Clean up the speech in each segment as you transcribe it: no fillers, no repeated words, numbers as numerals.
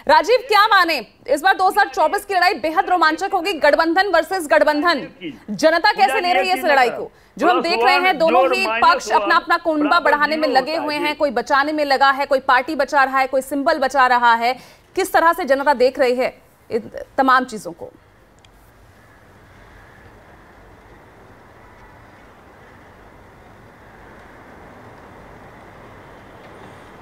राजीव, क्या माने, इस बार 2024 की लड़ाई बेहद रोमांचक होगी। गठबंधन वर्सेस गठबंधन, जनता कैसे ले रही है इस लड़ाई को? जो हम देख रहे हैं, दोनों ही पक्ष अपना अपना कुंबा बढ़ाने में लगे हुए हैं। कोई बचाने में लगा है, कोई पार्टी बचा रहा है, कोई सिंबल बचा रहा है। किस तरह से जनता देख रही है इन तमाम चीजों को?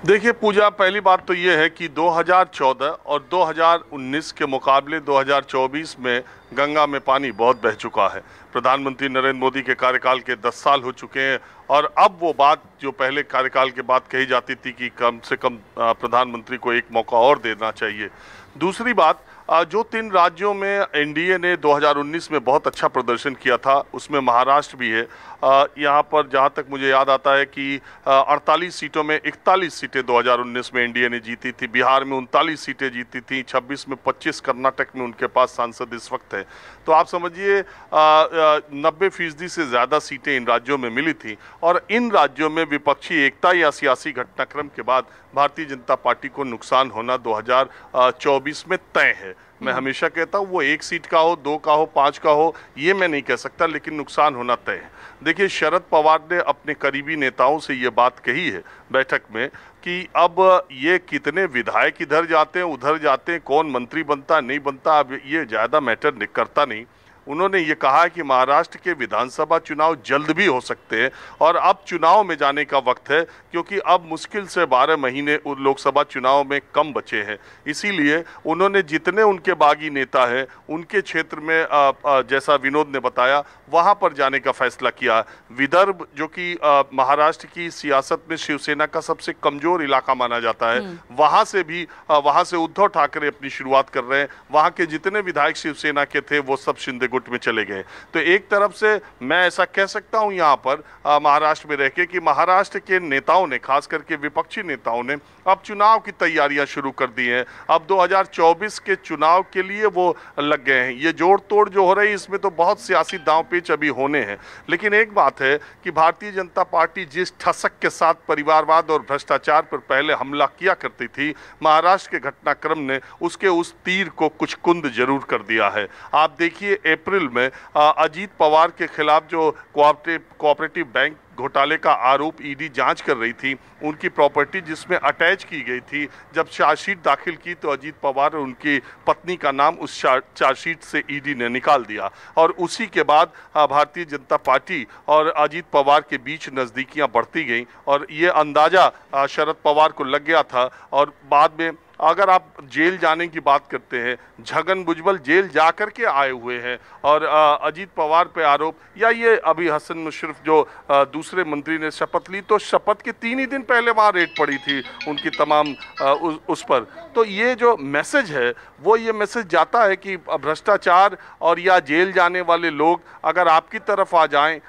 देखिए पूजा, पहली बात तो ये है कि 2014 और 2019 के मुकाबले 2024 में गंगा में पानी बहुत बह चुका है। प्रधानमंत्री नरेंद्र मोदी के कार्यकाल के 10 साल हो चुके हैं और अब वो बात जो पहले कार्यकाल के बाद कही जाती थी कि कम से कम प्रधानमंत्री को एक मौका और देना चाहिए। दूसरी बात, जो 3 राज्यों में एनडीए ने 2019 में बहुत अच्छा प्रदर्शन किया था, उसमें महाराष्ट्र भी है। यहाँ पर जहाँ तक मुझे याद आता है कि 48 सीटों में 41 सीटें 2019 में एनडीए ने जीती थी। बिहार में 39 सीटें जीती थी, 26 में 25 कर्नाटक में उनके पास सांसद इस वक्त है। तो आप समझिए 90% से ज़्यादा सीटें इन राज्यों में मिली थी और इन राज्यों में विपक्षी एकता या सियासी घटनाक्रम के बाद भारतीय जनता पार्टी को नुकसान होना 2024 में तय है। मैं हमेशा कहता हूँ वो 1 सीट का हो, 2 का हो, 5 का हो, ये मैं नहीं कह सकता, लेकिन नुकसान होना तय है। देखिए, शरद पवार ने अपने करीबी नेताओं से ये बात कही है बैठक में कि अब ये कितने विधायक इधर जाते हैं उधर जाते हैं, कौन मंत्री बनता नहीं बनता, अब ये ज़्यादा मैटर करता नहीं। उन्होंने ये कहा कि महाराष्ट्र के विधानसभा चुनाव जल्द भी हो सकते हैं और अब चुनाव में जाने का वक्त है, क्योंकि अब मुश्किल से 12 महीने लोकसभा चुनाव में कम बचे हैं। इसीलिए उन्होंने जितने उनके बागी नेता हैं उनके क्षेत्र में, जैसा विनोद ने बताया, वहाँ पर जाने का फैसला किया। विदर्भ जो कि महाराष्ट्र की सियासत में शिवसेना का सबसे कमज़ोर इलाका माना जाता है, वहाँ से उद्धव ठाकरे अपनी शुरुआत कर रहे हैं। वहाँ के जितने विधायक शिवसेना के थे वो सब शिंदे गुट में चले गए। तो एक तरफ से मैं ऐसा कह सकता हूं यहाँ पर महाराष्ट्र में रहकर कि महाराष्ट्र के नेताओं ने, खास करके विपक्षी नेताओं ने, अब चुनाव की तैयारियां शुरू कर दी हैं। अब 2024 के चुनाव के लिए वो लग गए हैं। ये जोड़ तोड़ जो हो रही है इसमें तो बहुत सियासी दांव-पेच अभी होने हैं, लेकिन एक बात है कि भारतीय जनता पार्टी जिस ठसक के साथ परिवारवाद और भ्रष्टाचार पर पहले हमला किया करती थी, महाराष्ट्र के घटनाक्रम ने उसके उस तीर को कुछ कुंद जरूर कर दिया है। आप देखिए, अप्रैल में अजीत पवार के खिलाफ जो कोऑपरेटिव बैंक घोटाले का आरोप ईडी जांच कर रही थी, उनकी प्रॉपर्टी जिसमें अटैच की गई थी, जब चार्जशीट दाखिल की तो अजीत पवार और उनकी पत्नी का नाम उस चार्जशीट से ईडी ने निकाल दिया और उसी के बाद भारतीय जनता पार्टी और अजीत पवार के बीच नज़दीकियां बढ़ती गईं और ये अंदाज़ा शरद पवार को लग गया था। और बाद में अगर आप जेल जाने की बात करते हैं, छगन भुजबल जेल जा कर के आए हुए हैं और अजीत पवार पे आरोप, या ये अभी हसन मुशर्रफ जो दूसरे मंत्री ने शपथ ली, तो शपथ के 3 ही दिन पहले वहाँ रेड पड़ी थी उनकी तमाम उस पर। तो ये जो मैसेज है वो ये मैसेज जाता है कि भ्रष्टाचार और या जेल जाने वाले लोग अगर आपकी तरफ आ जाएं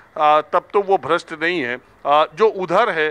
तब तो वो भ्रष्ट नहीं है, जो उधर है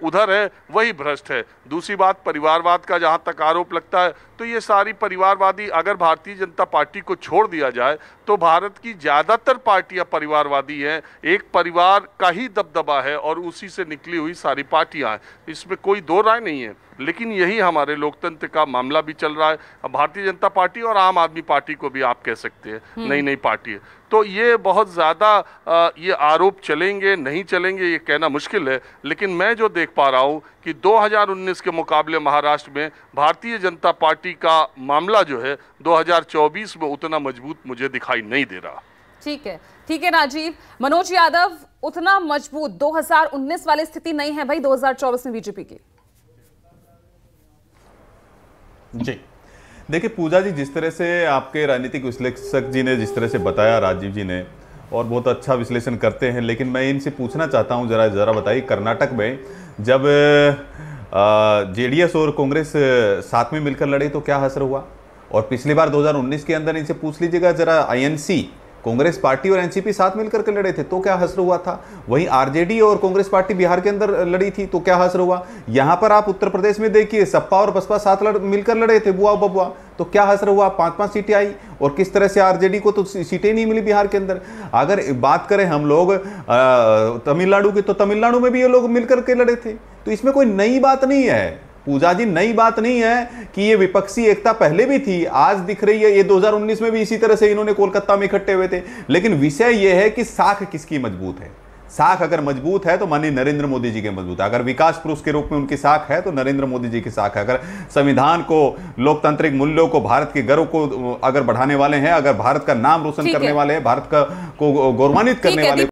उधर है वही भ्रष्ट है। दूसरी बात, परिवारवाद का जहाँ तक आरोप लगता है, तो ये सारी परिवारवादी, अगर भारतीय जनता पार्टी को छोड़ दिया जाए तो भारत की ज़्यादातर पार्टियां परिवारवादी हैं। एक परिवार का ही दबदबा है और उसी से निकली हुई सारी पार्टियां हैं, इसमें कोई दो राय नहीं है। लेकिन यही हमारे लोकतंत्र का मामला भी चल रहा है। भारतीय जनता पार्टी और आम आदमी पार्टी को भी आप कह सकते हैं नई नई पार्टी है। तो ये बहुत ज़्यादा ये आरोप चलेंगे नहीं चलेंगे ये कहना मुश्किल है, लेकिन मैं जो देख पा रहा हूँ कि 2019 के मुकाबले महाराष्ट्र में भारतीय जनता पार्टी का मामला जो है 2024 में उतना मजबूत मुझे दिखाई नहीं दे रहा। ठीक है राजीव। मनोज यादव, उतना मजबूत 2019 वाली स्थिति नहीं है भाई 2024 में बीजेपी की। जी देखिए पूजा जी, जिस तरह से आपके राजनीतिक विश्लेषक जी ने जिस तरह से बताया, राजीव जी ने, और बहुत अच्छा विश्लेषण करते हैं, लेकिन मैं इनसे पूछना चाहता हूं, जरा बताइए, कर्नाटक में जब जेडीएस और कांग्रेस साथ में मिलकर लड़े तो क्या असर हुआ? और पिछली बार 2019 के अंदर इनसे पूछ लीजिएगा जरा, आईएनसी कांग्रेस पार्टी और एनसीपी साथ मिलकर के लड़े थे तो क्या हश्र हुआ था? वहीं आरजेडी और कांग्रेस पार्टी बिहार के अंदर लड़ी थी तो क्या हश्र हुआ? यहां पर आप उत्तर प्रदेश में देखिए, सपा और बसपा साथ मिलकर लड़े थे, बुआ बबुआ, तो क्या हश्र हुआ? 5-5 सीटें आई और किस तरह से आरजेडी को तो सीटें नहीं मिली बिहार के अंदर। अगर बात करें हम लोग तमिलनाडु की, तो तमिलनाडु में भी ये लोग मिलकर के लड़े थे, तो इसमें कोई नई बात नहीं है। पूजा जी नई बात नहीं है कि ये विपक्षी एकता पहले भी थी, आज दिख रही है। ये 2019 में भी इसी तरह से इन्होंने कोलकाता में इकट्ठे हुए थे। लेकिन विषय यह है कि साख किसकी मजबूत है। साख अगर मजबूत है तो माननीय नरेंद्र मोदी जी के मजबूत है। अगर विकास पुरुष के रूप में उनकी साख है तो नरेंद्र मोदी जी की साख है। अगर संविधान को, लोकतांत्रिक मूल्यों को, भारत के गर्व को अगर बढ़ाने वाले हैं, अगर भारत का नाम रोशन करने वाले हैं, भारत को गौरवान्वित करने वाले